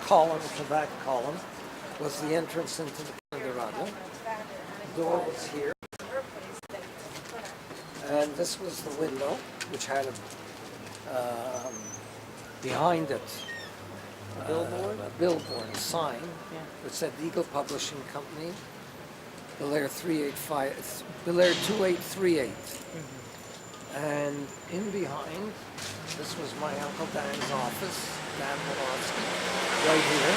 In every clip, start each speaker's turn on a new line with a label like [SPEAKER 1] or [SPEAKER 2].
[SPEAKER 1] column, the back column, was the entrance into the Keneder Adler. The door was here. And this was the window, which had behind it a billboard, a sign, which said Eagle Publishing Company, Belair 2838. And in behind, this was my Uncle Dan's office, Dan Wolofsky, right here.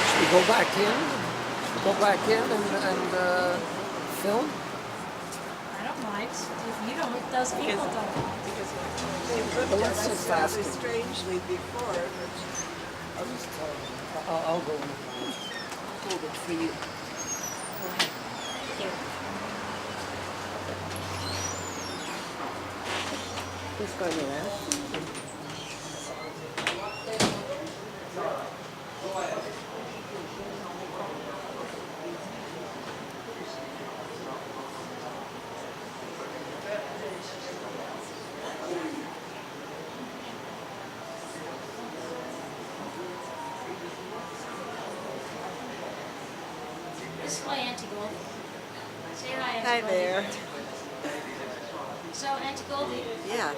[SPEAKER 1] Should we go back in? And film?
[SPEAKER 2] I don't mind. If you don't, those people don't.
[SPEAKER 1] But let's just ask him.
[SPEAKER 3] Strangely before, but
[SPEAKER 1] I'll just tell him. I'll go in.
[SPEAKER 3] hold it for you.
[SPEAKER 2] Thank you.
[SPEAKER 3] Who's going in?
[SPEAKER 2] This is my Auntie Goldie. Say hi, Auntie
[SPEAKER 3] Hi
[SPEAKER 2] Goldie.
[SPEAKER 3] there.
[SPEAKER 2] So, Auntie Goldie,
[SPEAKER 3] Yeah.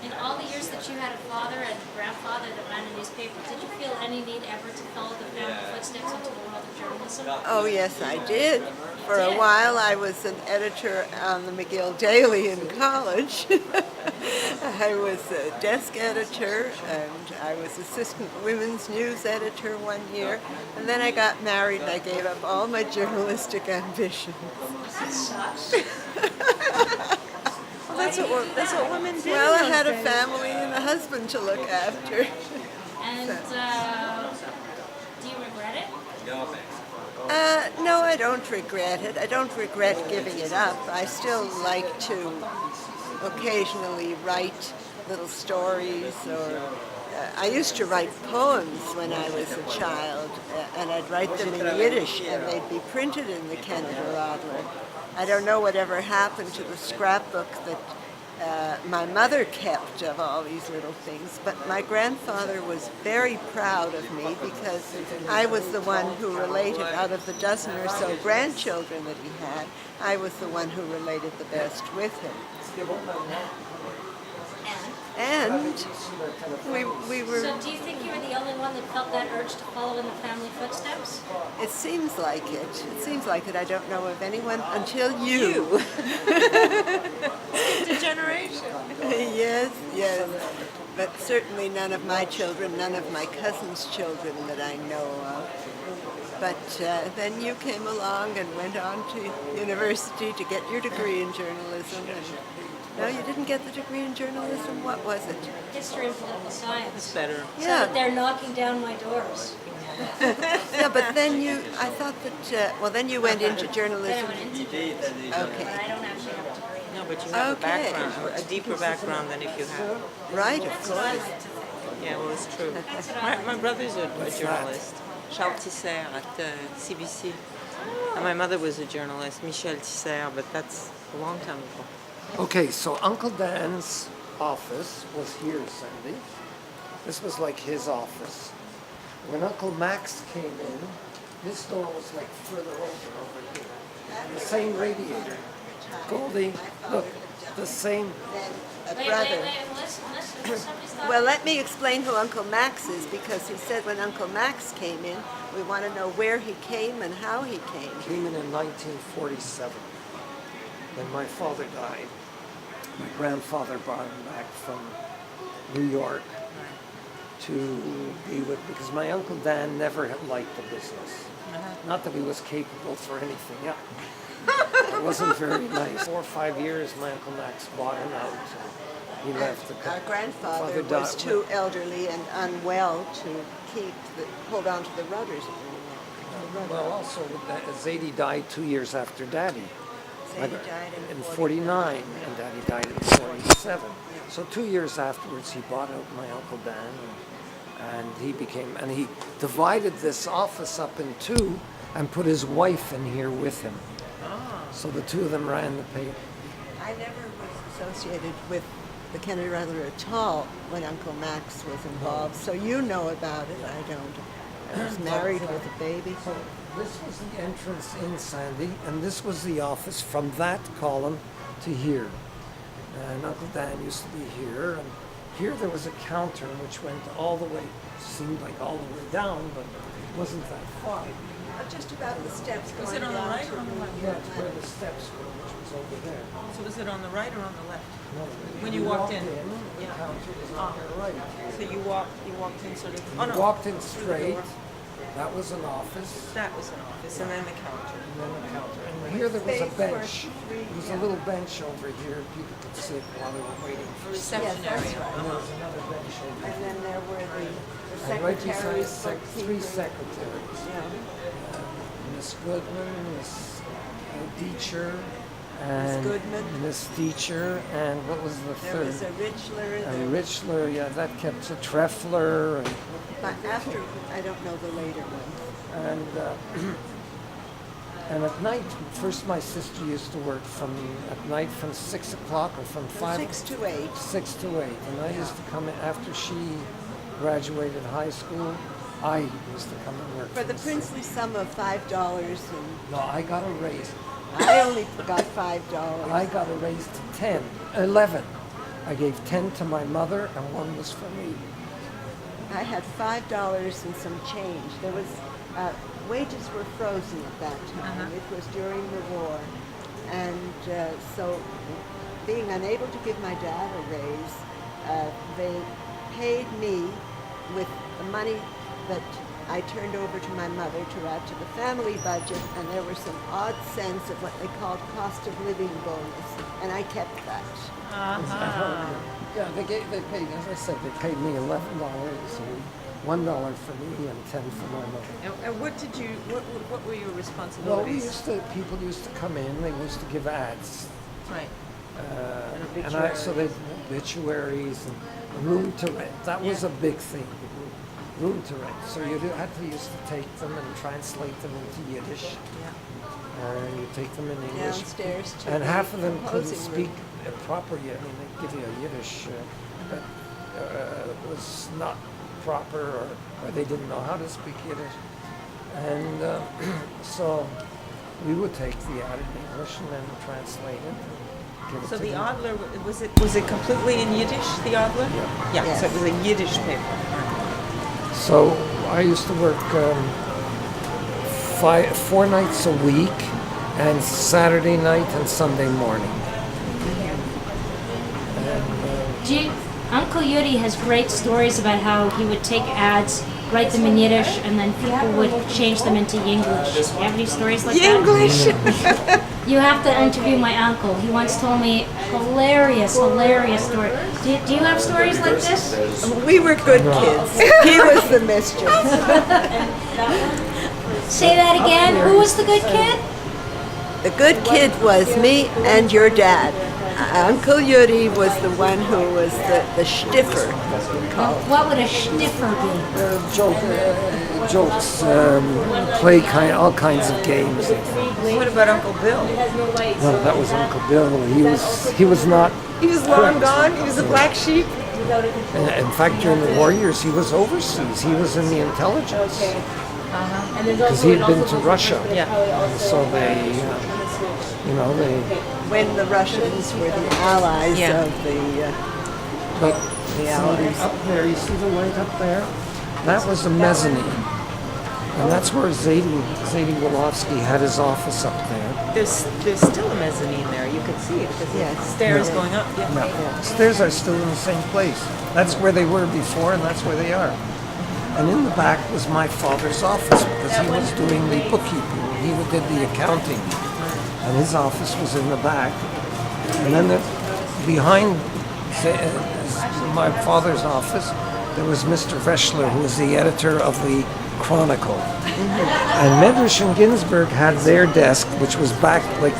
[SPEAKER 2] in all the years that you had a father and grandfather that ran a newspaper, did you feel any need ever to follow the family footsteps into the world of journalism?
[SPEAKER 3] Oh, yes, I did. For a while, I was an editor on the McGill Daily in college. I was a desk editor, and I was assistant women's news editor one year. And then I got married, and I gave up all my journalistic ambitions.
[SPEAKER 2] That sucks.
[SPEAKER 4] That's what women do.
[SPEAKER 3] Well, I
[SPEAKER 4] in
[SPEAKER 3] had a
[SPEAKER 4] those days.
[SPEAKER 3] family and a husband to look after.
[SPEAKER 2] And do you regret it?
[SPEAKER 3] No, I don't regret it. I don't regret giving it up. I still like to occasionally write little stories, or I used to write poems when I was a child, and I'd write them in Yiddish, and they'd be printed in the Keneder Adler. I don't know whatever happened to the scrapbook that my mother kept of all these little things, but my grandfather was very proud of me because I was the one who related, out of the dozen or so grandchildren that he had, I was the one who related the best with him. And we were...
[SPEAKER 2] So do you think you were the only one that felt that urge to follow in the family footsteps?
[SPEAKER 3] It seems like it. It seems like it. I don't know of anyone until you.
[SPEAKER 4] The generation.
[SPEAKER 3] Yes, yes. But certainly none of my children, none of my cousins' children that I know of. But then you came along and went on to university to get your degree in journalism. And no, you didn't get the degree in journalism. What was it?
[SPEAKER 2] History and political science.
[SPEAKER 4] It's better.
[SPEAKER 2] So that they're knocking down my doors.
[SPEAKER 3] Yeah, but then I thought that, well, then you went into
[SPEAKER 2] Then I
[SPEAKER 3] journalism.
[SPEAKER 2] went into it. But
[SPEAKER 3] Okay.
[SPEAKER 2] I don't actually have a degree.
[SPEAKER 4] No, but you have
[SPEAKER 3] Okay.
[SPEAKER 4] a background, a deeper background than if you have.
[SPEAKER 3] Right, of
[SPEAKER 2] That's what I
[SPEAKER 3] course.
[SPEAKER 2] like to think.
[SPEAKER 4] Yeah, well, it's true.
[SPEAKER 2] That's what I
[SPEAKER 4] My
[SPEAKER 2] like.
[SPEAKER 4] brother's a journalist. Michelle Tisseyre at CBC. And my mother was a journalist, Michelle Tisseyre, but that's a long time ago.
[SPEAKER 1] Okay, so Uncle Dan's office was here, Sandy. This was like his office. When Uncle Max came in, this door was like further over here. The same radiator. Goldie, look, the same.
[SPEAKER 3] A
[SPEAKER 2] Wait,
[SPEAKER 3] brother.
[SPEAKER 2] listen, somebody's talking.
[SPEAKER 3] Well, let me explain who Uncle Max is, because he said when Uncle Max came in, we want to know where he came and how he came.
[SPEAKER 1] Came in 1947, when my father died. My grandfather brought him back from New York to be with, because my Uncle Dan never had liked the business. Not that he was capable for anything, yeah. It wasn't very nice. 4 or 5 years, my Uncle Max bought him out. And he left the
[SPEAKER 3] Our grandfather
[SPEAKER 1] Father
[SPEAKER 3] was
[SPEAKER 1] died-
[SPEAKER 3] too elderly and unwell to hold on to the rudders.
[SPEAKER 1] Well, also, Zadie died 2 years after Daddy.
[SPEAKER 3] Zadie died
[SPEAKER 1] in 49, and Daddy died in 47. So 2 years afterwards, he bought out my Uncle Dan, and he divided this office up in two and put his wife in here with him. So the two of them ran the paper.
[SPEAKER 3] I never was associated with the Keneder Adler at all when Uncle Max was involved, so you know about it, I don't. I was married with a baby.
[SPEAKER 1] This was the entrance in Sandy, and this was the office from that column to here. And Uncle Dan used to be here, and here there was a counter which went all the way, seemed like all the way down, but it wasn't that far.
[SPEAKER 3] Just about the steps.
[SPEAKER 4] Was it on the right or on the left?
[SPEAKER 1] Yeah, it's where the steps were, which was over there.
[SPEAKER 4] So was it on the right or on the left?
[SPEAKER 1] No,
[SPEAKER 4] When you walked in?
[SPEAKER 1] the
[SPEAKER 4] Yeah.
[SPEAKER 1] counter was on your right.
[SPEAKER 4] So you walked in sort of. Oh
[SPEAKER 1] You
[SPEAKER 4] no.
[SPEAKER 1] walked in straight. That was an office,
[SPEAKER 4] That was an office, and then the counter.
[SPEAKER 1] and then a counter. And here there was a bench. There was a little bench over here. People could sit while they were waiting for
[SPEAKER 4] Reception
[SPEAKER 3] Yes, that's
[SPEAKER 4] area.
[SPEAKER 3] right.
[SPEAKER 1] And there was another bench over
[SPEAKER 3] And
[SPEAKER 1] here.
[SPEAKER 3] then there were the
[SPEAKER 1] And right beside
[SPEAKER 3] secretaries,
[SPEAKER 1] three
[SPEAKER 3] bookkeepers.
[SPEAKER 1] secretaries.
[SPEAKER 3] Yeah.
[SPEAKER 1] Miss Goodman, Miss Deacher, and
[SPEAKER 3] Goodman.
[SPEAKER 1] Miss Deacher, and what was the
[SPEAKER 3] There
[SPEAKER 1] third?
[SPEAKER 3] was a Richler.
[SPEAKER 1] And Richler, yeah, that kept a Treffler,
[SPEAKER 3] But after, I don't know the later ones.
[SPEAKER 1] and at night, first my sister used to work at night from 6 o'clock or from 5.
[SPEAKER 3] 6 to 8.
[SPEAKER 1] 6 to 8, and I used to come in after she graduated high school. I used to come and work
[SPEAKER 3] For the
[SPEAKER 1] from 6.
[SPEAKER 3] princely sum of $5, and
[SPEAKER 1] No, I got a raise.
[SPEAKER 3] I only got $5.
[SPEAKER 1] I got a raise to 10, 11. I gave 10 to my mother, and 1 was for me.
[SPEAKER 3] I had $5 and some change. There was wages were frozen at that time. It was during the war, and so being unable to give my dad a raise, they paid me with the money that I turned over to my mother to add to the family budget, and there were some odd cents of what they called cost of living bonus, and I kept that.
[SPEAKER 1] Yeah, they paid, as I said, they paid me $11 a week, $1 for me, and 10 for my mother.
[SPEAKER 4] And what were your
[SPEAKER 1] Well,
[SPEAKER 4] responsibilities?
[SPEAKER 1] people used to come in, they used to give ads.
[SPEAKER 4] Right.
[SPEAKER 1] So they obituaries and room to rent. That was a big thing. Room to rent. So you used to take them and translate them into Yiddish.
[SPEAKER 4] Yeah.
[SPEAKER 1] And you take them in English.
[SPEAKER 3] Downstairs to
[SPEAKER 1] And
[SPEAKER 3] the
[SPEAKER 1] half of them couldn't
[SPEAKER 3] composing
[SPEAKER 1] speak
[SPEAKER 3] room.
[SPEAKER 1] proper yet. I mean, they give you a Yiddish that was not proper, or they didn't know how to speak Yiddish. And so we would take the ad in English and then translate it. And give it
[SPEAKER 4] So
[SPEAKER 1] to
[SPEAKER 4] the
[SPEAKER 1] them.
[SPEAKER 4] Adler was it completely in Yiddish? The Adler? Yeah.
[SPEAKER 3] Yes.
[SPEAKER 4] So it was a Yiddish paper.
[SPEAKER 1] So I used to work 4 nights a week, and Saturday night and Sunday morning.
[SPEAKER 2] Uncle Yuri has great stories about how he would take ads, write them in Yiddish, and then people would change them into Yinglish. Do you have any stories like that? You have to interview my uncle. He once told me hilarious story. Do you have stories like this?
[SPEAKER 3] We were good kids. He was the mischief.
[SPEAKER 2] Say that again. Who was the good kid?
[SPEAKER 3] The good kid was me and your dad. Uncle Yuri was the one who was the stiffer.
[SPEAKER 2] What would a sniffer be?
[SPEAKER 1] Jokes, play all kinds of games.
[SPEAKER 4] What about Uncle Bill?
[SPEAKER 1] Well, that was Uncle Bill. He was not.
[SPEAKER 4] He was long gone. He was a black sheep.
[SPEAKER 1] In fact, during the war years, he was overseas. He was in the intelligence because he had been to Russia.
[SPEAKER 4] Yeah.
[SPEAKER 1] And so they.
[SPEAKER 3] When the Russians were the allies
[SPEAKER 4] Yeah.
[SPEAKER 3] of the
[SPEAKER 1] But
[SPEAKER 3] Allies.
[SPEAKER 1] up there, you see the light up there? That was the mezzanine. And that's where Zadie Wolofsky had his office up there.
[SPEAKER 4] There's still a mezzanine there. You could see it because
[SPEAKER 3] Yes.
[SPEAKER 4] the stairs going up. Yeah.
[SPEAKER 1] The stairs are still in the same place. That's where they were before, and that's where they are. And in the back was my father's office because he was doing the bookkeeping. He did the accounting. And his office was in the back. And then behind my father's office, there was Mr. Veschler, who was the editor of the Chronicle. And Medrash and Ginsburg had their desk, which was back, like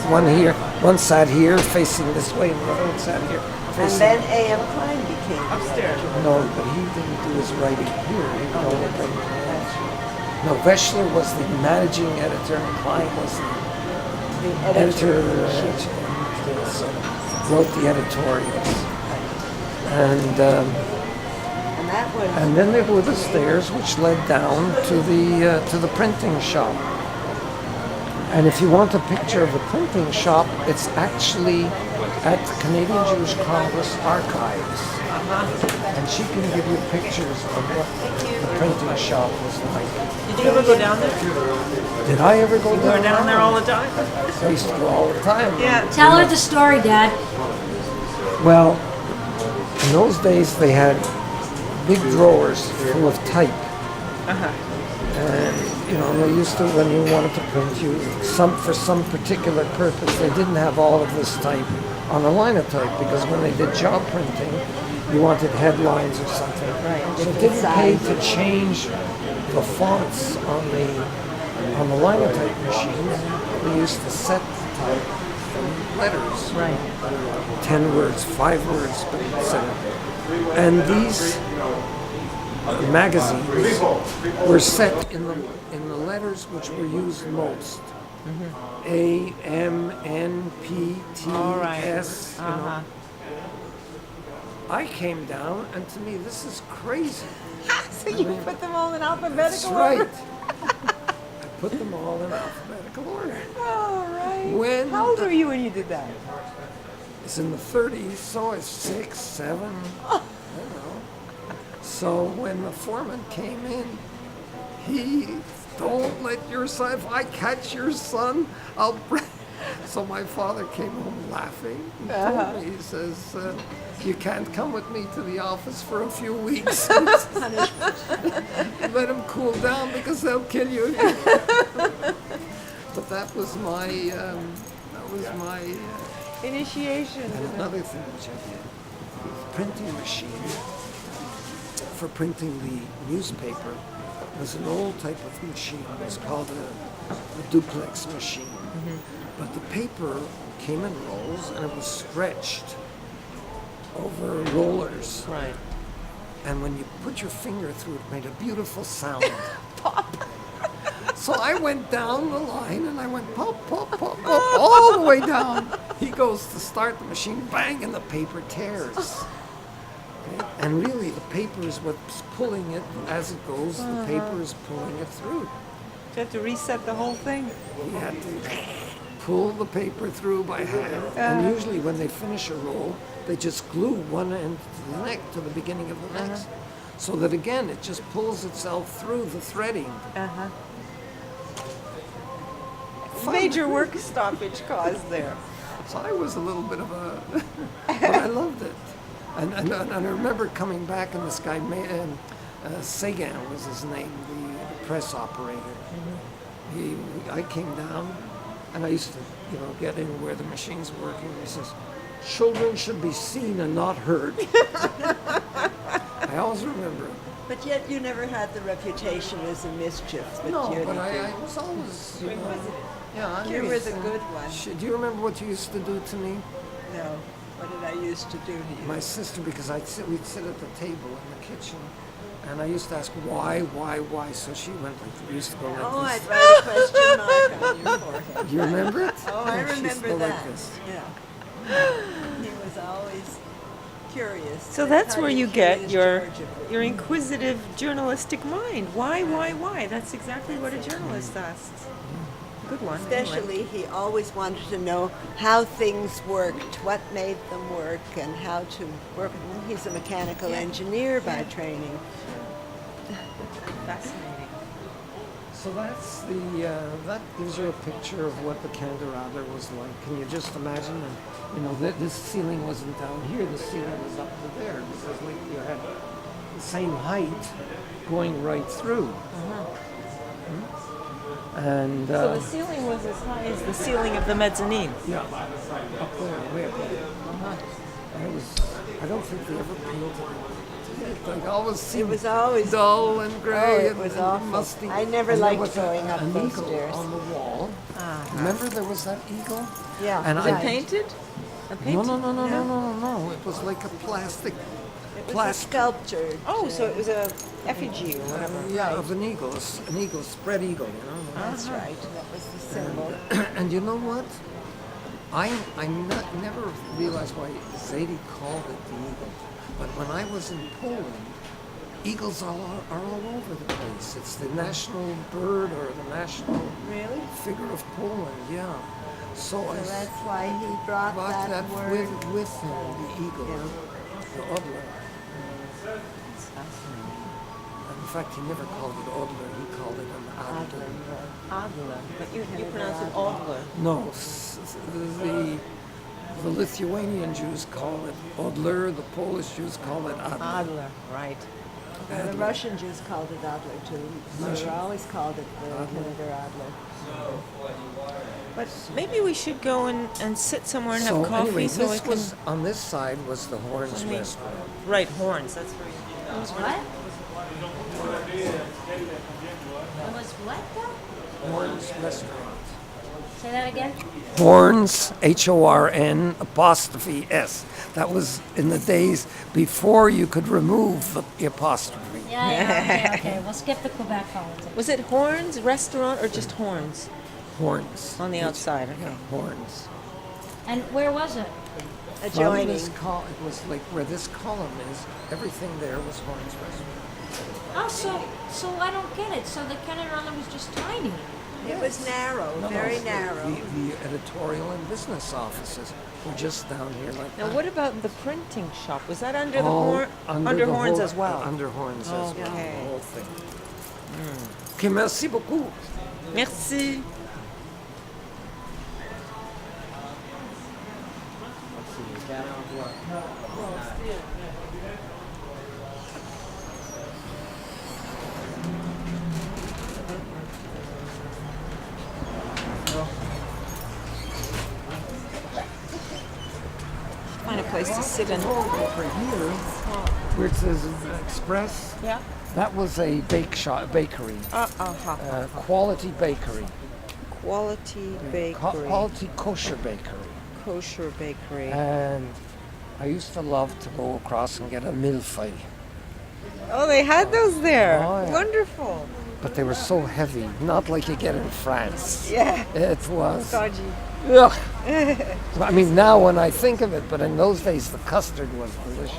[SPEAKER 1] one sat here facing this way, and the other one sat here
[SPEAKER 3] And
[SPEAKER 1] facing.
[SPEAKER 3] then A.M. Klein became
[SPEAKER 4] Upstairs.
[SPEAKER 1] No, but he didn't do his writing here. No, Veschler was the managing editor, and Klein was the editor, wrote the editorials. And
[SPEAKER 3] And that
[SPEAKER 1] And then there were the stairs which led down to the printing shop. And if you want a picture of the printing shop, it's actually at the Canadian Jewish Congress Archives. And she can give you pictures of what the printing shop was like.
[SPEAKER 4] Did you ever go down there?
[SPEAKER 1] Did I ever go
[SPEAKER 4] You were down there all the time?
[SPEAKER 1] I used to go all the time.
[SPEAKER 4] Yeah.
[SPEAKER 2] Tell her the story, Dad.
[SPEAKER 1] Well, in those days they had big drawers full of type. And they used to, when you wanted to print for some particular purpose, they didn't have all of this type on a linotype, because when they did job printing, you wanted headlines or something.
[SPEAKER 3] Right.
[SPEAKER 1] So it didn't pay to change the fonts on the linotype machine. We used to set the type from letters.
[SPEAKER 3] Right.
[SPEAKER 1] 10 words, 5 words, but etc. And these magazines were set in the letters which were used most. A, M, N, P, T, S. I came down, and to me, this is crazy.
[SPEAKER 3] So you put them all in alphabetical
[SPEAKER 1] That's
[SPEAKER 3] order?
[SPEAKER 1] right. I put them all in alphabetical order.
[SPEAKER 3] Oh, right.
[SPEAKER 1] When
[SPEAKER 3] How old were you when you did that?
[SPEAKER 1] it's in the 30s, so it's 6, 7. I don't know. So when the foreman came in, he, don't let your son, if I catch your son, I'll break. So my father came home laughing and told me, he says, you can't come with me to the office for a few weeks. Let him cool down because they'll kill you. But that was my
[SPEAKER 3] Initiation.
[SPEAKER 1] and another thing which I did, printing machine for printing the newspaper was an old type of machine. It was called a duplex machine. But the paper came in rolls and it was stretched over rollers.
[SPEAKER 3] Right.
[SPEAKER 1] And when you put your finger through it, it made a beautiful sound. Pop! So I went down the line and I went pop, pop, pop, pop, all the way down. He goes to start the machine, bang, and the paper tears. Okay? And really, the paper is what's pulling it as it goes. The paper is pulling it through.
[SPEAKER 3] You have to reset the whole thing.
[SPEAKER 1] He had to pull the paper through by hand. And usually when they finish a roll, they just glue one end to the neck to the beginning of the next. So that again, it just pulls itself through the threading.
[SPEAKER 3] Major work stoppage caused there.
[SPEAKER 1] So I was a little bit of a, but I loved it. And I remember coming back and this guy, Sagan was his name, the press operator. I came down and I used to, get in where the machines were working. He says, children should be seen and not heard. I always remember it.
[SPEAKER 3] But yet you never had the reputation as a mischief.
[SPEAKER 1] No, but I was always, yeah.
[SPEAKER 3] You were the good one.
[SPEAKER 1] Do you remember what you used to do to me?
[SPEAKER 3] No. What did I used to do to you?
[SPEAKER 1] My sister, because we'd sit at the table in the kitchen, and I used to ask why, so she went like, we used to go like this.
[SPEAKER 3] I'd write a question mark on your forehead.
[SPEAKER 1] You remember it?
[SPEAKER 3] Oh, I
[SPEAKER 1] She used to
[SPEAKER 3] remember
[SPEAKER 1] go
[SPEAKER 3] that.
[SPEAKER 1] like this.
[SPEAKER 3] Yeah. He was always curious.
[SPEAKER 4] So that's where you get your
[SPEAKER 3] George of
[SPEAKER 4] your inquisitive journalistic mind. Why? That's exactly what a journalist asks. Good one. anyway.
[SPEAKER 3] Especially, he always wanted to know how things worked, what made them work, and how to work. He's a mechanical engineer by training.
[SPEAKER 4] Fascinating.
[SPEAKER 1] So that's that gives you a picture of what the Keneder Adler was like. Can you just imagine? This ceiling wasn't down here. The ceiling was up to there because like you had the same height going right through. And
[SPEAKER 4] So the ceiling was as high as the ceiling of the mezzanine.
[SPEAKER 1] yeah, up there, way up there. I don't think they ever painted it. Like always seemed
[SPEAKER 3] was always
[SPEAKER 1] dull and gray
[SPEAKER 3] it was
[SPEAKER 1] and
[SPEAKER 3] awful.
[SPEAKER 1] musty.
[SPEAKER 3] I never
[SPEAKER 1] And there
[SPEAKER 3] liked
[SPEAKER 1] was
[SPEAKER 3] going up
[SPEAKER 1] an
[SPEAKER 3] those
[SPEAKER 1] eagle
[SPEAKER 3] stairs.
[SPEAKER 1] on the wall. Remember there was that eagle?
[SPEAKER 3] Yeah.
[SPEAKER 1] And
[SPEAKER 4] Was
[SPEAKER 1] I
[SPEAKER 4] it painted? A painted?
[SPEAKER 1] No. It was like a plastic.
[SPEAKER 3] It was a sculpture.
[SPEAKER 4] Oh, so it was a effigy or whatever.
[SPEAKER 1] Yeah, of an eagle, a spread eagle,
[SPEAKER 3] That's right. That was the symbol.
[SPEAKER 1] And you know what? I never realized why Zadie called it the eagle. But when I was in Poland, eagles are all over the place. It's the national bird or the national
[SPEAKER 3] Really?
[SPEAKER 1] figure of Poland, yeah. So
[SPEAKER 3] So that's why he brought that word.
[SPEAKER 1] with him, the eagle, the Adler.
[SPEAKER 4] That's fascinating.
[SPEAKER 1] And in fact, he never called it Adler, he called it an Adler.
[SPEAKER 4] Adler. But you pronounce it Adler.
[SPEAKER 1] No, the Lithuanian Jews call it Adler, the Polish Jews call it Adler.
[SPEAKER 4] Adler, right.
[SPEAKER 3] The Russian Jews called it Adler too. They always called it the Keneder Adler.
[SPEAKER 4] But maybe we should go and sit somewhere and have
[SPEAKER 1] So
[SPEAKER 4] coffee
[SPEAKER 1] anyway,
[SPEAKER 4] so I
[SPEAKER 1] this
[SPEAKER 4] can...
[SPEAKER 1] was, on this side was the Horns
[SPEAKER 4] me-
[SPEAKER 1] restaurant.
[SPEAKER 4] Right, horns, that's very...
[SPEAKER 2] It was what? It was what though?
[SPEAKER 1] Horns restaurant.
[SPEAKER 2] Say that again?
[SPEAKER 1] Horns, Horn apostrophe S. That was in the days before you could remove the apostrophe.
[SPEAKER 2] Yeah, okay. We'll skip the Quebec politics.
[SPEAKER 4] Was it horns restaurant or just horns?
[SPEAKER 1] Horns.
[SPEAKER 4] On the outside, okay.
[SPEAKER 1] Yeah, horns.
[SPEAKER 2] And where was it?
[SPEAKER 1] From
[SPEAKER 3] Adjoining.
[SPEAKER 1] this it was like where this column is, everything there was Horns restaurant.
[SPEAKER 2] Oh, so I don't get it. So the Keneder Adler was just tiny.
[SPEAKER 3] It was narrow,
[SPEAKER 1] No,
[SPEAKER 3] very
[SPEAKER 1] no,
[SPEAKER 3] narrow.
[SPEAKER 1] The editorial and business offices were just down here like
[SPEAKER 4] Now,
[SPEAKER 1] that.
[SPEAKER 4] what about the printing shop? Was that under the
[SPEAKER 1] All
[SPEAKER 4] horn? Under
[SPEAKER 1] the
[SPEAKER 4] horns
[SPEAKER 1] whole-
[SPEAKER 4] as well.
[SPEAKER 1] Under horns as well,
[SPEAKER 4] Okay.
[SPEAKER 1] the whole thing. Okay, merci beaucoup.
[SPEAKER 4] Merci. Find a place to sit in.
[SPEAKER 1] Over here, where it says Express,
[SPEAKER 4] Yeah.
[SPEAKER 1] that was a bakery, quality bakery,
[SPEAKER 4] Quality bakery.
[SPEAKER 1] quality kosher bakery.
[SPEAKER 4] Kosher bakery.
[SPEAKER 1] And I used to love to go across and get a milfei,
[SPEAKER 4] Oh, they had those there.
[SPEAKER 1] Oh, yeah.
[SPEAKER 4] Wonderful.
[SPEAKER 1] but they were so heavy, not like you get in France.
[SPEAKER 3] Yeah.
[SPEAKER 1] It was.
[SPEAKER 4] Dodgy.
[SPEAKER 1] Ugh. I mean, now when I think of it, but in those days the custard was delicious.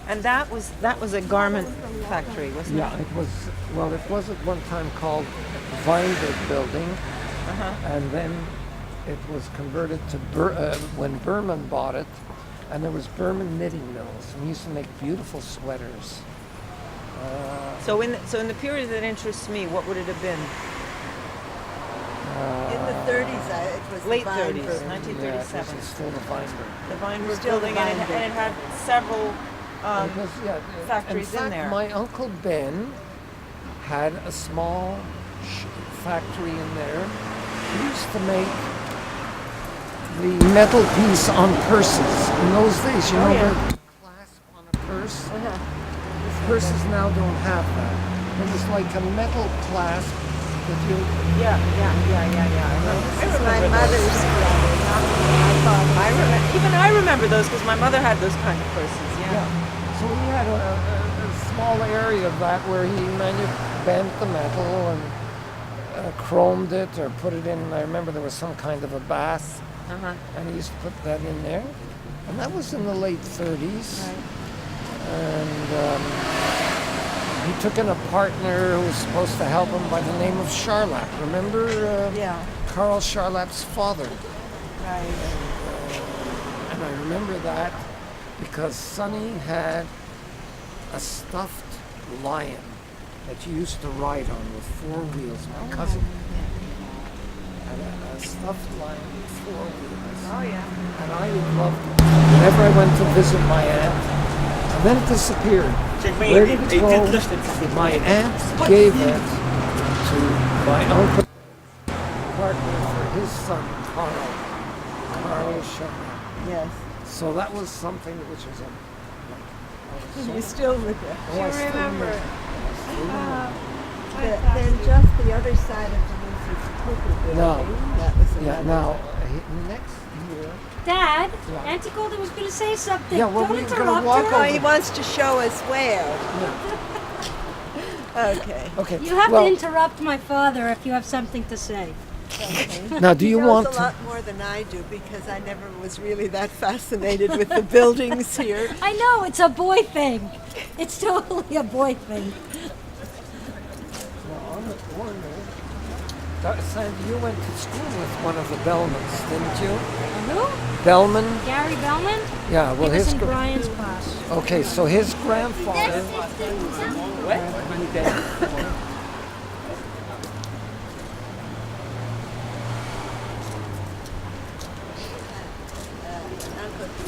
[SPEAKER 4] And that was a garment factory, wasn't
[SPEAKER 1] Yeah, it was. Well, it was at one time called Weinberg Building, and then it was converted to when Berman bought it, and there was Berman knitting mills, and we used to make beautiful sweaters.
[SPEAKER 4] it? So in the period that interests me, what would it have been?
[SPEAKER 3] In the 30s, it was
[SPEAKER 4] Late
[SPEAKER 3] the
[SPEAKER 4] 30s,
[SPEAKER 3] Weinberg.
[SPEAKER 4] 1937.
[SPEAKER 1] Yeah, it was still the Weinberg.
[SPEAKER 4] The Weinberg
[SPEAKER 3] Still the
[SPEAKER 4] building, and
[SPEAKER 3] Weinberg.
[SPEAKER 4] it had several.
[SPEAKER 1] Because, yeah,
[SPEAKER 4] factories in
[SPEAKER 1] fact,
[SPEAKER 4] there.
[SPEAKER 1] My uncle Ben had a small factory in there. He used to make the metal piece on purses. In those days, you know,
[SPEAKER 4] yeah.
[SPEAKER 1] the clasp on a purse. Purses now don't have that. It was like a metal clasp that you.
[SPEAKER 4] Yeah. I
[SPEAKER 3] This is my
[SPEAKER 4] remember
[SPEAKER 3] mother's
[SPEAKER 4] those.
[SPEAKER 3] brother, not my father's.
[SPEAKER 4] Even I remember those because my mother had those kind of purses.
[SPEAKER 1] Yeah. So he had a small area of that where he bent the metal and chromed it or put it in. I remember there was some kind of a bath, and he used to put that in there. And that was in the late 30s.
[SPEAKER 4] Right.
[SPEAKER 1] And he took in a partner who was supposed to help him by the name of Charlap. Remember
[SPEAKER 3] Yeah.
[SPEAKER 1] Carl Charlap's father?
[SPEAKER 3] Right.
[SPEAKER 1] And I remember that because Sonny had a stuffed lion that you used to ride on with 4 wheels. My cousin had a stuffed lion with 4 wheels.
[SPEAKER 3] Oh, yeah.
[SPEAKER 1] And I loved it. Whenever I went to visit my aunt, and then it disappeared. Where did it go? My aunt gave it to my uncle, partner for his son, Carl Charlap.
[SPEAKER 3] Yes.
[SPEAKER 1] So that was something which was
[SPEAKER 3] You still regret.
[SPEAKER 1] Oh, I still remember.
[SPEAKER 3] Then just the other side of the Mrs. Cooper building.
[SPEAKER 1] No.
[SPEAKER 3] That was
[SPEAKER 1] Yeah,
[SPEAKER 3] another.
[SPEAKER 1] now, next year,
[SPEAKER 2] Dad,
[SPEAKER 1] Yeah.
[SPEAKER 2] Auntie Goldie was going to say something.
[SPEAKER 1] Yeah, well,
[SPEAKER 2] Don't
[SPEAKER 1] we're gonna
[SPEAKER 2] interrupt
[SPEAKER 1] walk
[SPEAKER 2] her.
[SPEAKER 3] Oh, he wants to show us where. Okay.
[SPEAKER 1] okay.
[SPEAKER 2] You have
[SPEAKER 1] well,
[SPEAKER 2] to interrupt my father if you have something to say.
[SPEAKER 1] Now, do you
[SPEAKER 3] He knows
[SPEAKER 1] want
[SPEAKER 3] a
[SPEAKER 1] to?
[SPEAKER 3] lot more than I do because I never was really that fascinated with the buildings here.
[SPEAKER 2] I know, it's a boy thing. It's totally a boy thing.
[SPEAKER 1] Sandy, you went to school with one of the Bellmans, didn't you?
[SPEAKER 2] Who?
[SPEAKER 1] Bellman?
[SPEAKER 2] Gary Bellman?
[SPEAKER 1] Yeah, well,
[SPEAKER 2] He was
[SPEAKER 1] his.
[SPEAKER 2] in Brian's class.
[SPEAKER 1] Okay, so his grandfather.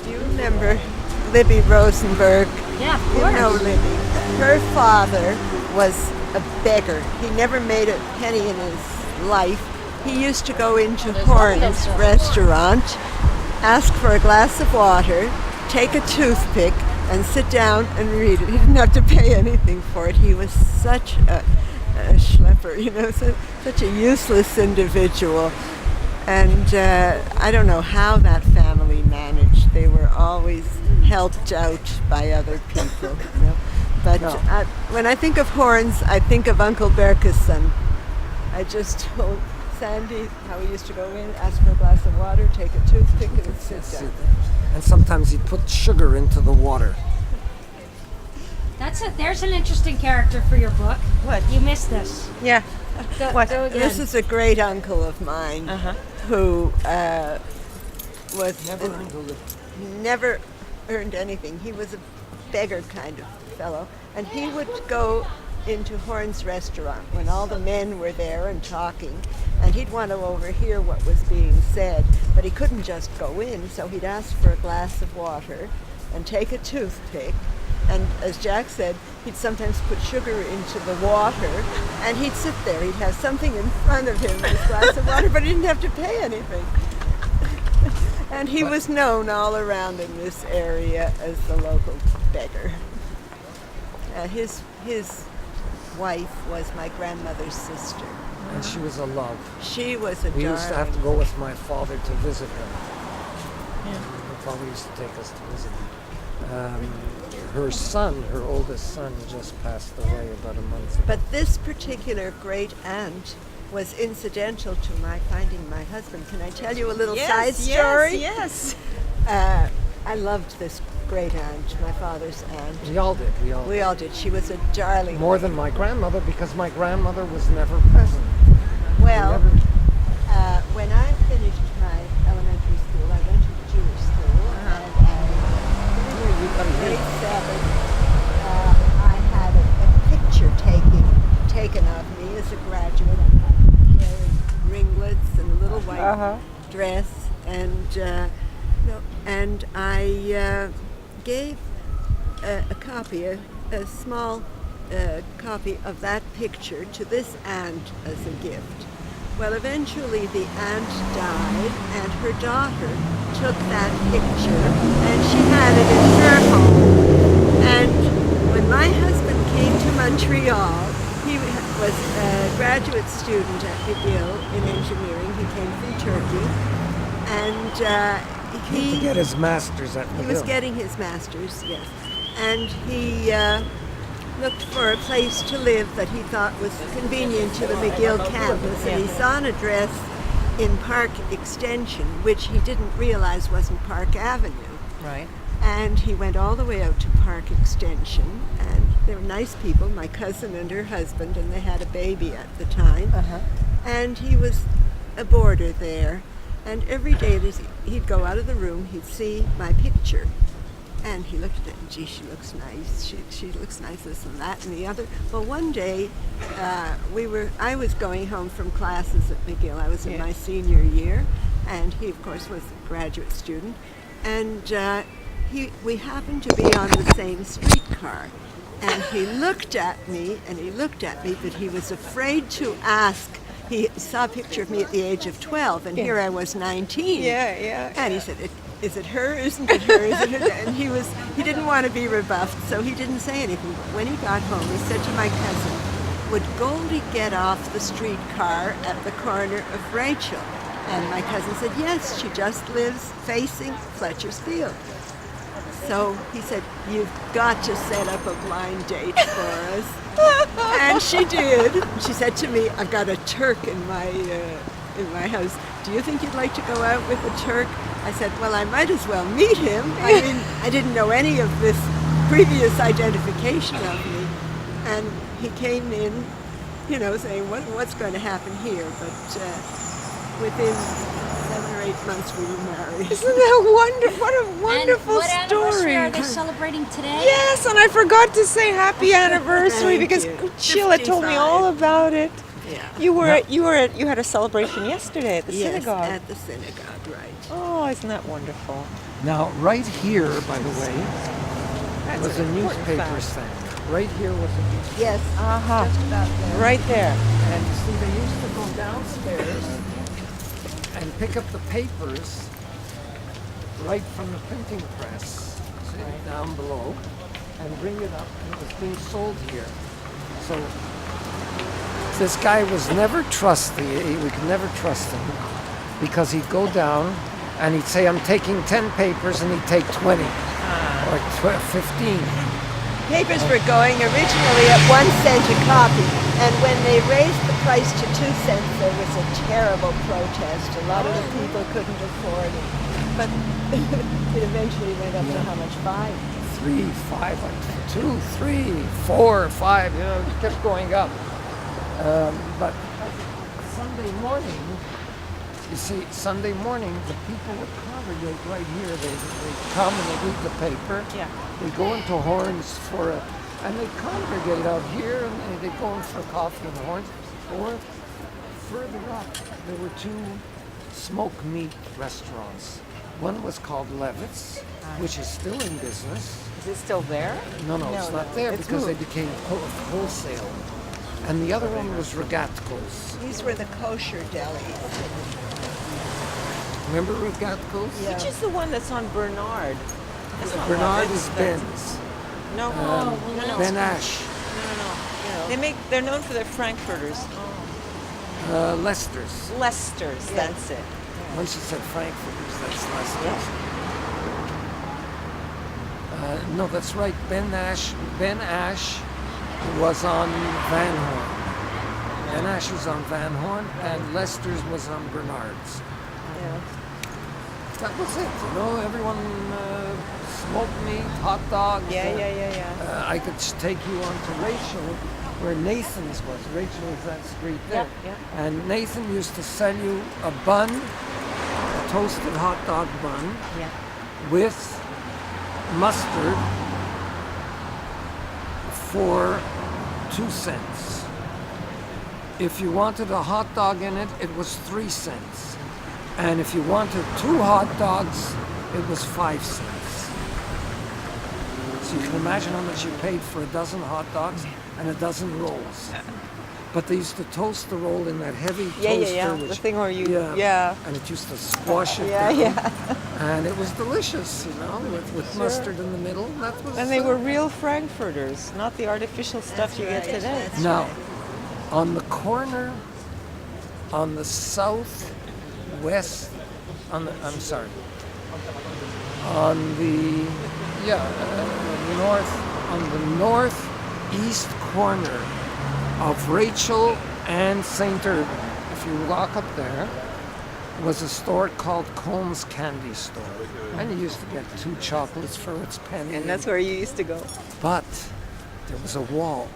[SPEAKER 3] Do you remember Libby Rosenberg?
[SPEAKER 2] Yeah, of
[SPEAKER 3] You
[SPEAKER 2] course.
[SPEAKER 3] know Libby. Her father was a beggar. He never made a penny in his life. He used to go into Horn's restaurant, ask for a glass of water, take a toothpick, and sit down and read it. He didn't have to pay anything for it. He was such a schlepper, you know, such a useless individual. And I don't know how that family managed. They were always helped out by other people, you know. But
[SPEAKER 1] No.
[SPEAKER 3] when I think of Horns, I think of Uncle Berke's son. I just told Sandy how he used to go in, ask for a glass of water, take a toothpick, and sit down.
[SPEAKER 1] And sometimes he'd put sugar into the water.
[SPEAKER 2] That's it. There's an interesting character for your book.
[SPEAKER 4] What?
[SPEAKER 2] You missed this.
[SPEAKER 4] Yeah.
[SPEAKER 2] Go,
[SPEAKER 4] What?
[SPEAKER 2] go again.
[SPEAKER 3] This is a great uncle of mine who was never earned anything. He was a beggar kind of fellow, and he would go into Horn's restaurant when all the men were there and talking, and he'd want to overhear what was being said, but he couldn't just go in, so he'd ask for a glass of water and take a toothpick, and as Jack said, he'd sometimes put sugar into the water, and he'd sit there. He'd have something in front of him, this glass of water, but he didn't have to pay anything. And he was known all around in this area as the local beggar. His wife was my grandmother's sister.
[SPEAKER 1] And she was a love.
[SPEAKER 3] She was a
[SPEAKER 1] We used to have to
[SPEAKER 3] darling.
[SPEAKER 1] go with my father to visit her. My father used to take us to visit her. Her son, her oldest son, just passed away about a month ago.
[SPEAKER 3] But this particular great aunt was incidental to my finding my husband. Can I tell you a little side story?
[SPEAKER 4] Yes.
[SPEAKER 3] I loved this great aunt, my father's aunt.
[SPEAKER 1] We all did.
[SPEAKER 3] We all did. She was a darling.
[SPEAKER 1] More than my grandmother, because my grandmother was never present.
[SPEAKER 3] Well,
[SPEAKER 1] Never.
[SPEAKER 3] when I finished my elementary school, I went to the Jewish school, and in grade 7, I had a picture taken of me as a graduate. I had ringlets and a little white dress, and I gave a copy, a small copy of that picture to this aunt as a gift. Well, eventually the aunt died, and her daughter took that picture, and she had it in her home. And when my husband came to Montreal, he was a graduate student at McGill in engineering. He came from Turkey, and
[SPEAKER 1] To get his master's at
[SPEAKER 3] he was
[SPEAKER 1] McGill.
[SPEAKER 3] getting his master's, yes. And he looked for a place to live that he thought was convenient to the McGill campus. And he saw an address in Park Extension, which he didn't realize wasn't Park Avenue.
[SPEAKER 4] Right.
[SPEAKER 3] And he went all the way out to Park Extension. And they were nice people, my cousin and her husband, and they had a baby at the time. And he was a boarder there. And every day he'd go out of the room, he'd see my picture. And he looked at it, and gee, she looks nice. She looks nice, this and that and the other. Well, one day, I was going home from classes at McGill. I was in my senior year, and he, of course, was a graduate student. And we happened to be on the same streetcar. And he looked at me, but he was afraid to ask. He saw a picture of me at the age of 12, and here I was 19. And he said, is it her? Isn't it her? Is it her? And he didn't want to be rebuffed, so he didn't say anything. But when he got home, he said to my cousin, would Goldie get off the streetcar at the corner of Rachel? And my cousin said, yes, she just lives facing Fletcher's Field. So he said, you've got to set up a blind date for us. And she did. She said to me, I've got a Turk in my in my house, do you think you'd like to go out with a Turk? I said, well, I might as well meet him. I mean, I didn't know any of this previous identification of me. And he came in, saying, what's going to happen here? But within 7 or 8 months, we were married.
[SPEAKER 4] Isn't that wonderful? What a wonderful
[SPEAKER 2] what anniversary
[SPEAKER 4] story.
[SPEAKER 2] are they celebrating today?
[SPEAKER 4] Yes, and I forgot to say happy anniversary
[SPEAKER 3] Thank
[SPEAKER 4] because
[SPEAKER 3] you.
[SPEAKER 4] Sheila told me
[SPEAKER 3] 55.
[SPEAKER 4] all about it.
[SPEAKER 3] Yeah.
[SPEAKER 4] You had a celebration yesterday at the
[SPEAKER 3] Yes,
[SPEAKER 4] synagogue.
[SPEAKER 3] at the synagogue, right.
[SPEAKER 4] Oh, isn't that wonderful?
[SPEAKER 1] Now, right here, by the way,
[SPEAKER 4] That's
[SPEAKER 1] was
[SPEAKER 4] an
[SPEAKER 1] a
[SPEAKER 4] important
[SPEAKER 1] newspaper
[SPEAKER 4] fact.
[SPEAKER 1] stand. Right here was a newspaper.
[SPEAKER 3] Yes, just about there.
[SPEAKER 4] Right there.
[SPEAKER 1] And you see, they used to go downstairs and pick up the papers right from the printing press, see, down below, and bring it up, and it was being sold here. So this guy was never trusty. We could never trust him because he'd go down and he'd say, I'm taking 10 papers, and he'd take 20 or 15.
[SPEAKER 3] Papers were going originally at 1 cent a copy, and when they raised the price to 2 cents, there was a terrible protest. A lot of the people couldn't afford it, but it eventually went up to how much? 5?
[SPEAKER 1] 3, 5, 2, 3, 4, 5, it kept going up. But Sunday morning, you see, Sunday morning, the people would congregate right here. They come and they read the paper.
[SPEAKER 4] Yeah.
[SPEAKER 1] They go into Horns and they congregate out here, and they go in for coffee in Horns. Or further up, there were 2 smoked meat restaurants. One was called Levitt's, which is still in business.
[SPEAKER 4] Is it still there?
[SPEAKER 1] No, it's not there
[SPEAKER 3] it's
[SPEAKER 1] because
[SPEAKER 3] moved.
[SPEAKER 1] they became wholesale. And the other one was Regatko's.
[SPEAKER 3] These were the kosher delis.
[SPEAKER 1] Remember Regatko's?
[SPEAKER 3] Yeah.
[SPEAKER 4] Which is the one that's on Bernard? That's not
[SPEAKER 1] Bernard
[SPEAKER 4] Levitt's,
[SPEAKER 1] is
[SPEAKER 4] that's-
[SPEAKER 1] Ben's.
[SPEAKER 4] No,
[SPEAKER 1] Ben Ash.
[SPEAKER 4] They're known for their Frankfurters.
[SPEAKER 1] Lester's.
[SPEAKER 4] Lester's, that's it.
[SPEAKER 1] Once you said Frankfurters, that's Lester's. No, that's right. Ben Ash was on Van Horn. Ben Ash was on Van Horn, and Lester's was on Bernard's.
[SPEAKER 3] Yeah.
[SPEAKER 1] That was it. Everyone smoked meat, hot dogs.
[SPEAKER 4] Yeah.
[SPEAKER 1] I could take you on to Rachel, where Nathan's was. Rachel is that street there.
[SPEAKER 4] Yeah.
[SPEAKER 1] And Nathan used to sell you a bun, a toasted hot dog bun, with mustard for 2 cents. If you wanted a hot dog in it, it was 3 cents. And if you wanted 2 hot dogs, it was 5 cents. So you can imagine how much you paid for a dozen hot dogs and a dozen rolls. But they used to toast the roll in that heavy toaster.
[SPEAKER 4] The
[SPEAKER 1] which-
[SPEAKER 4] thing where you,
[SPEAKER 1] And it used to squash it down. And it was delicious, with mustard in the middle. That was.
[SPEAKER 4] And they were real Frankfurters, not the artificial stuff you get today.
[SPEAKER 1] Now, on the corner, on the southwest, on the northeast corner of Rachel and St. Urban, if you walk up there, was a store called Combs Candy Store. And you used to get 2 chocolates for its penny.
[SPEAKER 4] And that's where you used to go.
[SPEAKER 1] But there was a wall,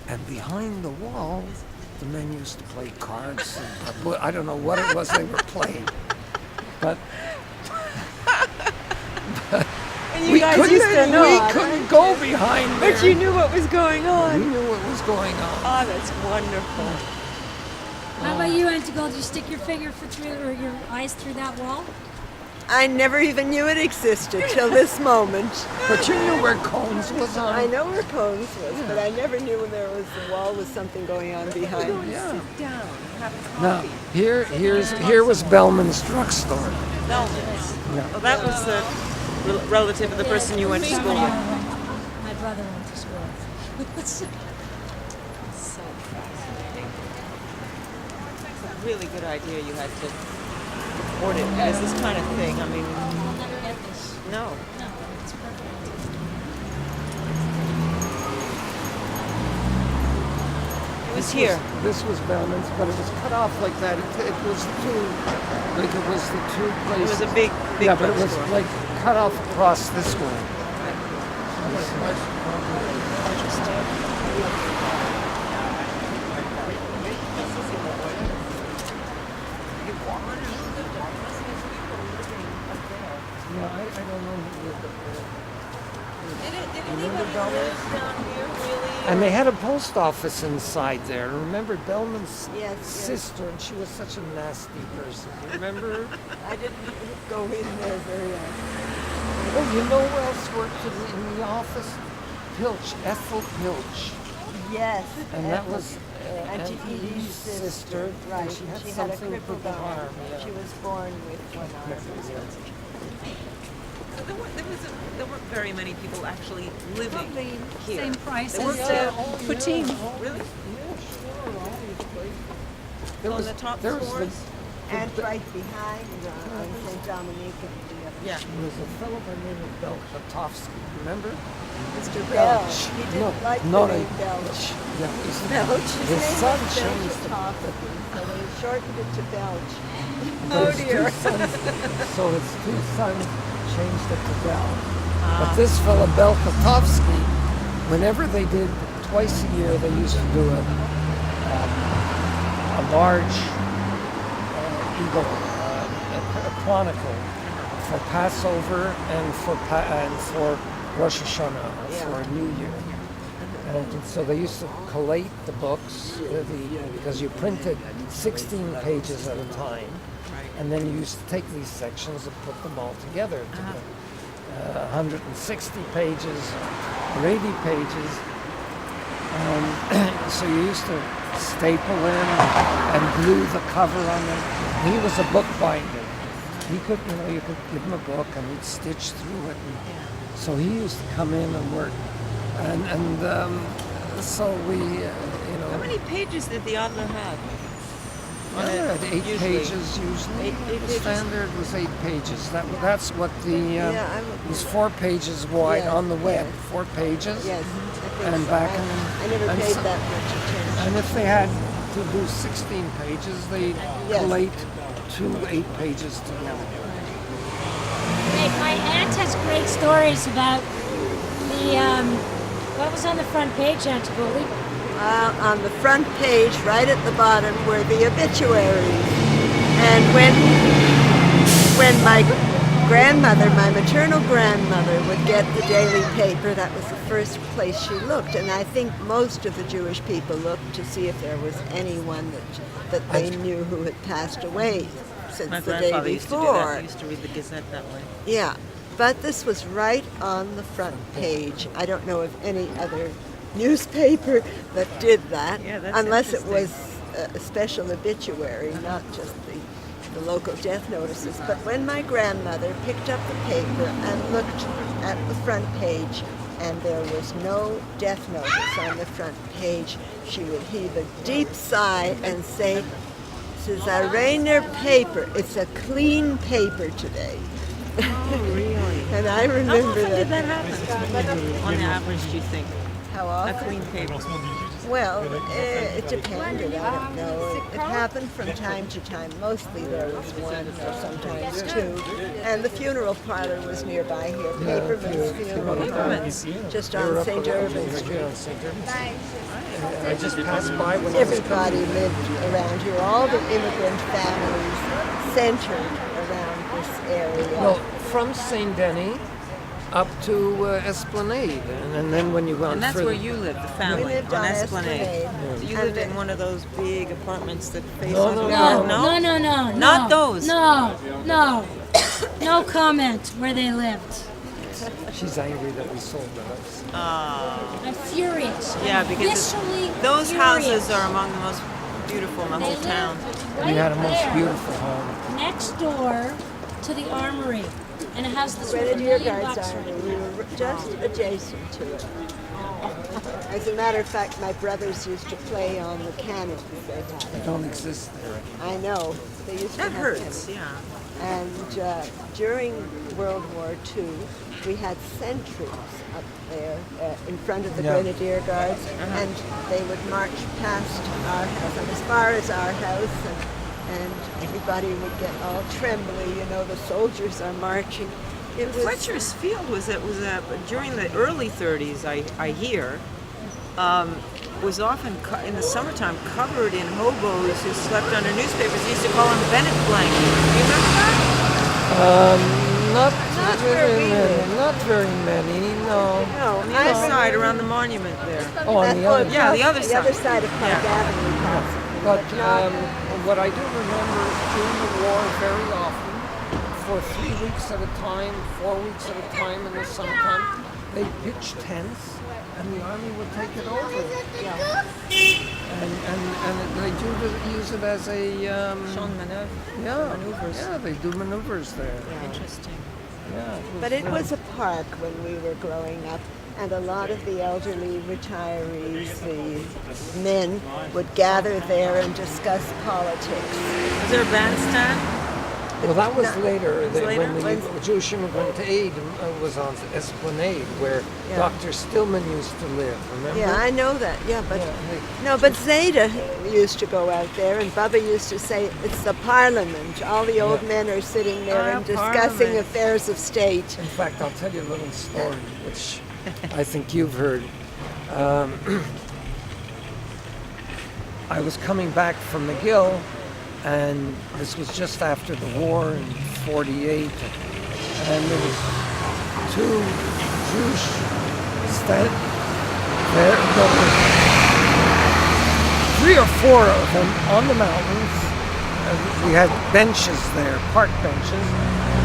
[SPEAKER 1] and behind the wall, the men used to play cards. And, I don't know what it was they were playing, but
[SPEAKER 4] And you guys used to know.
[SPEAKER 1] we couldn't go behind there.
[SPEAKER 4] But you knew what was going
[SPEAKER 1] We
[SPEAKER 4] on.
[SPEAKER 1] knew what was going on.
[SPEAKER 4] Oh, that's wonderful.
[SPEAKER 2] How about you, Auntie Gold? Did you stick your finger or your eyes through that wall?
[SPEAKER 3] I never even knew it existed till this moment.
[SPEAKER 1] But you knew where Combs was on.
[SPEAKER 3] I know where Combs was, but I never knew there was the wall with something going on behind.
[SPEAKER 1] Yeah.
[SPEAKER 4] Sit down, have a
[SPEAKER 1] Now,
[SPEAKER 4] coffee.
[SPEAKER 1] here was Bellman's drugstore.
[SPEAKER 4] Velvet's.
[SPEAKER 1] Yeah.
[SPEAKER 4] Well, that was the relative of the person you went to school with.
[SPEAKER 2] My brother went to school with.
[SPEAKER 4] So fascinating. It's a really good idea you had to report it as this kind of thing. I mean,
[SPEAKER 2] I'll never get this.
[SPEAKER 4] no.
[SPEAKER 2] No, it's perfect.
[SPEAKER 4] It was here.
[SPEAKER 1] This was Bellman's, but it was cut off like that. It was the two, like it was the two
[SPEAKER 4] It
[SPEAKER 1] places.
[SPEAKER 4] was a big
[SPEAKER 1] Yeah, but it was
[SPEAKER 4] drugstore.
[SPEAKER 1] like cut off across this way. Yeah, I don't know who lived up there.
[SPEAKER 4] Did anybody live down here, really?
[SPEAKER 1] And they had a post office inside there. Remember Bellman's
[SPEAKER 3] Yes, yes.
[SPEAKER 1] sister, and she was such a nasty person. You remember?
[SPEAKER 3] I didn't go in there very often.
[SPEAKER 1] Oh, you know who else worked in the office? Pilch, Ethel Pilch.
[SPEAKER 3] Yes.
[SPEAKER 1] And that was
[SPEAKER 3] Auntie
[SPEAKER 1] Auntie
[SPEAKER 3] Edie's
[SPEAKER 1] Edie's sister.
[SPEAKER 3] Right.
[SPEAKER 1] And she had
[SPEAKER 3] a
[SPEAKER 1] something with
[SPEAKER 3] crippled
[SPEAKER 1] the
[SPEAKER 3] arm.
[SPEAKER 1] arm. Yeah.
[SPEAKER 3] She was born with one arm.
[SPEAKER 5] So there weren't very many people actually living
[SPEAKER 3] Probably
[SPEAKER 5] here.
[SPEAKER 6] Same price
[SPEAKER 5] There
[SPEAKER 6] as
[SPEAKER 5] weren't
[SPEAKER 6] Poutine.
[SPEAKER 5] really?
[SPEAKER 1] Yeah, sure. All these places. There
[SPEAKER 5] On
[SPEAKER 1] was
[SPEAKER 5] the top
[SPEAKER 1] there was
[SPEAKER 5] floors?
[SPEAKER 3] And right behind on St. Dominique and the other.
[SPEAKER 5] Yeah.
[SPEAKER 1] There was a fellow by the name of Belchatovsky, remember?
[SPEAKER 3] Mr. Belch. He didn't like the name Belch.
[SPEAKER 1] Yeah, he's-
[SPEAKER 3] Belch.
[SPEAKER 1] his son changed it.
[SPEAKER 3] So they shortened it to Belch.
[SPEAKER 1] But his two sons- so his two sons changed it to Bell. But this fellow Belchatovsky, whenever they did, twice a year, they used to do a large eagle, a chronicle for Passover and for Rosh Hashanah, for New Year. And so they used to collate the books because you printed 16 pages at a time, and then you used to take these sections and put them all together to get 160 pages or 80 pages. So you used to staple in and glue the cover on them. He was a bookbinder. He could, you could give him a book and he'd stitch through it. And so he used to come in and work. So we,
[SPEAKER 4] How many pages did the Adler have?
[SPEAKER 1] I had 8
[SPEAKER 4] Usually.
[SPEAKER 1] pages usually.
[SPEAKER 4] Eight
[SPEAKER 1] The
[SPEAKER 4] pages.
[SPEAKER 1] standard was 8 pages. That's what the
[SPEAKER 3] I'm-
[SPEAKER 1] it was 4 pages wide
[SPEAKER 3] Yes,
[SPEAKER 1] on the web.
[SPEAKER 3] yes.
[SPEAKER 1] 4 pages.
[SPEAKER 3] Yes. I think
[SPEAKER 1] And
[SPEAKER 3] so.
[SPEAKER 1] back
[SPEAKER 3] I never
[SPEAKER 1] and
[SPEAKER 3] paid
[SPEAKER 1] so-
[SPEAKER 3] that much attention.
[SPEAKER 1] And if they had to do 16 pages, they
[SPEAKER 3] Yes.
[SPEAKER 1] collate 2 8 pages together.
[SPEAKER 2] Wait, my aunt has great stories about the, what was on the front page, Aunt Goldie?
[SPEAKER 3] On the front page, right at the bottom, were the obituaries. And when my grandmother, my maternal grandmother, would get the daily paper, that was the first place she looked. And I think most of the Jewish people looked to see if there was anyone that they knew who had passed away since
[SPEAKER 4] My
[SPEAKER 3] the day
[SPEAKER 4] grandfather used to do
[SPEAKER 3] before.
[SPEAKER 4] that. He used to read the Gazette that way.
[SPEAKER 3] Yeah, but this was right on the front page. I don't know of any other newspaper that did that,
[SPEAKER 4] Yeah, that's
[SPEAKER 3] unless it was
[SPEAKER 4] interesting.
[SPEAKER 3] a special obituary, not just the local death notices. But when my grandmother picked up the paper and looked at the front page, and there was no death notice on the front page, she would heave a deep sigh and say, "This is a Rainer paper. It's a clean paper today."
[SPEAKER 4] Oh, really?
[SPEAKER 3] And I
[SPEAKER 4] How
[SPEAKER 3] remember
[SPEAKER 4] often did
[SPEAKER 3] that.
[SPEAKER 4] that happen? On the average, do you think?
[SPEAKER 3] How
[SPEAKER 4] A
[SPEAKER 3] often?
[SPEAKER 4] clean paper.
[SPEAKER 3] Well, it depended. I don't know. It happened from time to time. Mostly there was one or sometimes two. And the funeral parlor was nearby here. Paperman's funeral parlor, just on St. Urban Street.
[SPEAKER 1] On St. Urban Street. I just passed by when I was
[SPEAKER 3] Everybody lived around here. All the immigrant families centered around this area.
[SPEAKER 1] Well, from St. Denis up to Esplanade, and then when you went
[SPEAKER 4] And that's
[SPEAKER 1] further,
[SPEAKER 4] where you lived, the family,
[SPEAKER 3] We lived
[SPEAKER 4] on
[SPEAKER 3] on
[SPEAKER 4] Esplanade.
[SPEAKER 3] Esplanade.
[SPEAKER 4] So you
[SPEAKER 3] And
[SPEAKER 4] lived in
[SPEAKER 3] then-
[SPEAKER 4] one of those big apartments that face
[SPEAKER 1] No,
[SPEAKER 4] off
[SPEAKER 1] no,
[SPEAKER 4] the
[SPEAKER 1] no.
[SPEAKER 4] road?
[SPEAKER 2] No, no, no.
[SPEAKER 4] Not
[SPEAKER 2] no,
[SPEAKER 4] those.
[SPEAKER 2] No, no. No comment where they lived.
[SPEAKER 1] she's angry that we sold the house.
[SPEAKER 2] I'm furious.
[SPEAKER 4] Yeah, because
[SPEAKER 2] Viscerally
[SPEAKER 4] those
[SPEAKER 2] furious.
[SPEAKER 4] houses are among the most beautiful in the
[SPEAKER 2] They
[SPEAKER 4] whole town.
[SPEAKER 2] lived right
[SPEAKER 1] We had a most
[SPEAKER 2] there,
[SPEAKER 1] beautiful home.
[SPEAKER 2] next door to the armory, and it has this
[SPEAKER 3] Grenadier
[SPEAKER 2] $1 million
[SPEAKER 3] Guards
[SPEAKER 2] bucks
[SPEAKER 3] Army.
[SPEAKER 2] right
[SPEAKER 3] We were just adjacent to it. As a matter of fact, my brothers used to play on the cannons they had.
[SPEAKER 1] They don't exist there anymore.
[SPEAKER 3] I know. They used to
[SPEAKER 5] That
[SPEAKER 3] have
[SPEAKER 5] hurts,
[SPEAKER 3] cannons.
[SPEAKER 5] yeah.
[SPEAKER 3] And during World War II, we had sentries up there in front of the
[SPEAKER 1] Yeah.
[SPEAKER 3] Grenadier Guards, and they would march past our house, and as far as our house, and everybody would get all trembly, you know, the soldiers are marching. It was,
[SPEAKER 5] Fletcher's Field was during the early 30s, I hear, was often in the summertime covered in hobos who slept under newspapers. They used to call them Bennett blankets. Do you remember that?
[SPEAKER 1] Not
[SPEAKER 3] where we live.
[SPEAKER 1] Not very many, no.
[SPEAKER 3] No,
[SPEAKER 5] On the other side, around the monument there.
[SPEAKER 1] Oh, on the other
[SPEAKER 5] Yeah, the other
[SPEAKER 3] The other
[SPEAKER 5] side.
[SPEAKER 3] side of Park
[SPEAKER 5] Yeah.
[SPEAKER 3] Avenue, possibly.
[SPEAKER 1] But
[SPEAKER 3] not-
[SPEAKER 1] what I do remember is during the war, very often, for 3 weeks at a time, 4 weeks at a time in the summertime, they pitched tents, and the army would take it over. And they do use it as a
[SPEAKER 5] Champ de manœuvre.
[SPEAKER 1] yeah,
[SPEAKER 5] Maneuvers.
[SPEAKER 1] yeah, they do maneuvers there.
[SPEAKER 5] Interesting.
[SPEAKER 1] Yeah,
[SPEAKER 3] But it was a park when we were growing up, and a lot of the elderly retirees, the men, would gather there and discuss politics.
[SPEAKER 5] Was there a bandstand?
[SPEAKER 1] well, that was
[SPEAKER 3] No,
[SPEAKER 1] later,
[SPEAKER 5] was later?
[SPEAKER 1] when the Jewish Immigrant Aid was on Esplanade, where
[SPEAKER 3] Yeah.
[SPEAKER 1] Dr. Stillman used to live, remember?
[SPEAKER 3] Yeah, I know that. Yeah, but
[SPEAKER 1] Yeah,
[SPEAKER 3] no, but Zeta used to go out there, and Bubba used to say it's the Parliament. All the old
[SPEAKER 1] Yeah.
[SPEAKER 3] men are sitting there
[SPEAKER 5] Ah,
[SPEAKER 3] and discussing
[SPEAKER 5] Parliament.
[SPEAKER 3] affairs of state.
[SPEAKER 1] In fact, I'll tell you a little story, which I think you've heard. I was coming back from McGill, and this was just after the war in '48, and there was two Jewish there, there were 3 or 4 of them on the mountains. We had benches there, park benches,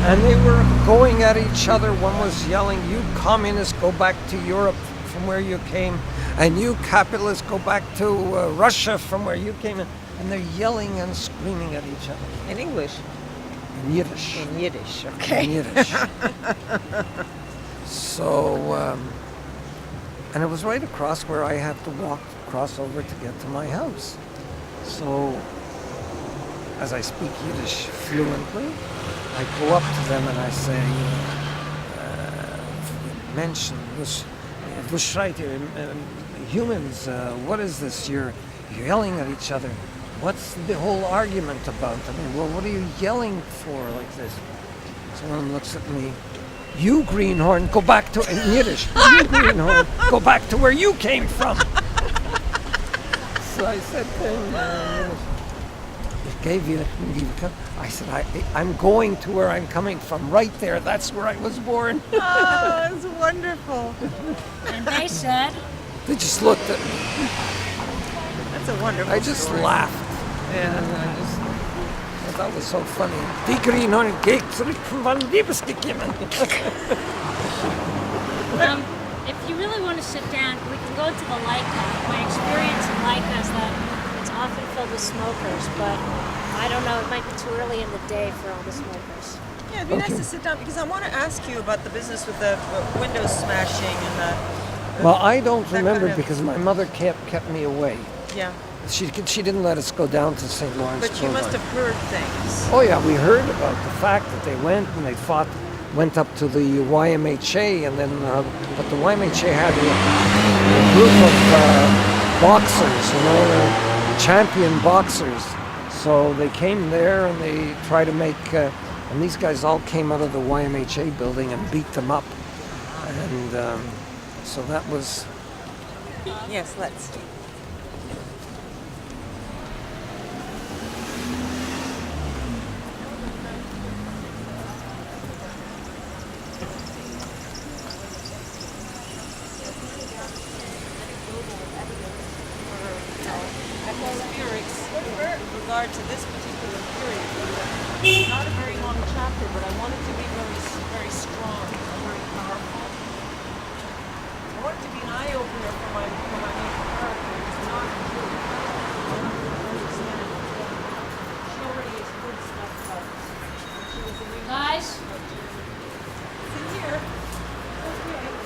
[SPEAKER 1] and they were going at each other. One was yelling, "You communists, go back to Europe from where you came, and you capitalists, go back to Russia from where you came." And they're yelling and screaming at each other
[SPEAKER 5] In English.
[SPEAKER 1] in Yiddish.
[SPEAKER 5] In Yiddish,
[SPEAKER 1] In
[SPEAKER 5] okay.
[SPEAKER 1] Yiddish. So, and it was right across where I had to cross over to get to my house. So, as I speak Yiddish fluently, I go up to them and I say, Menschen, was schreit ihr? Humans, what is this? You're yelling at each other. What's the whole argument about? I mean, well, what are you yelling for like this? So one of them looks at me, "You greenhorn, go back to," in Yiddish, "You greenhorn, go back to where you came from." So I said to him, I said, I'm going to where I'm coming from, right there. That's where I was born.
[SPEAKER 5] Oh, that's wonderful.
[SPEAKER 2] And they said,
[SPEAKER 1] They just looked at me.
[SPEAKER 5] That's a wonderful
[SPEAKER 1] I just
[SPEAKER 5] story.
[SPEAKER 1] laughed.
[SPEAKER 5] Yeah.
[SPEAKER 1] And I thought it was so funny. Die Greenhorn geht zurück von wann Liebesgekommen.
[SPEAKER 2] if you really want to sit down, we can go to the Leica. My experience in Leica is that it's often filled with smokers, but I don't know, it might be too early in the day for all the smokers.
[SPEAKER 5] Yeah, it'd be nice to sit down because I want to ask you about the business with the windows smashing and the.
[SPEAKER 1] Well, I don't
[SPEAKER 5] that
[SPEAKER 1] remember
[SPEAKER 5] kind of-
[SPEAKER 1] because my mother kept me away.
[SPEAKER 5] Yeah,
[SPEAKER 1] She didn't let us go down to St. Lawrence.
[SPEAKER 5] but you must
[SPEAKER 1] Boulevard.
[SPEAKER 5] have heard things.
[SPEAKER 1] Oh yeah, we heard about the fact that they went and they went up to the YMHA, and then but the YMHA had a group of boxers, champion boxers. So they came there and they tried to make, and these guys all came out of the YMHA building and beat them up, and so that was.
[SPEAKER 5] Yes, let's. With regard to this particular period, it's not a very long chapter, but I want it to be very strong, very powerful. I want it to be an eye-opener for my main character. It's not good. She already has good stuff about when she was a young
[SPEAKER 2] Guys,
[SPEAKER 5] It's in here. Okay.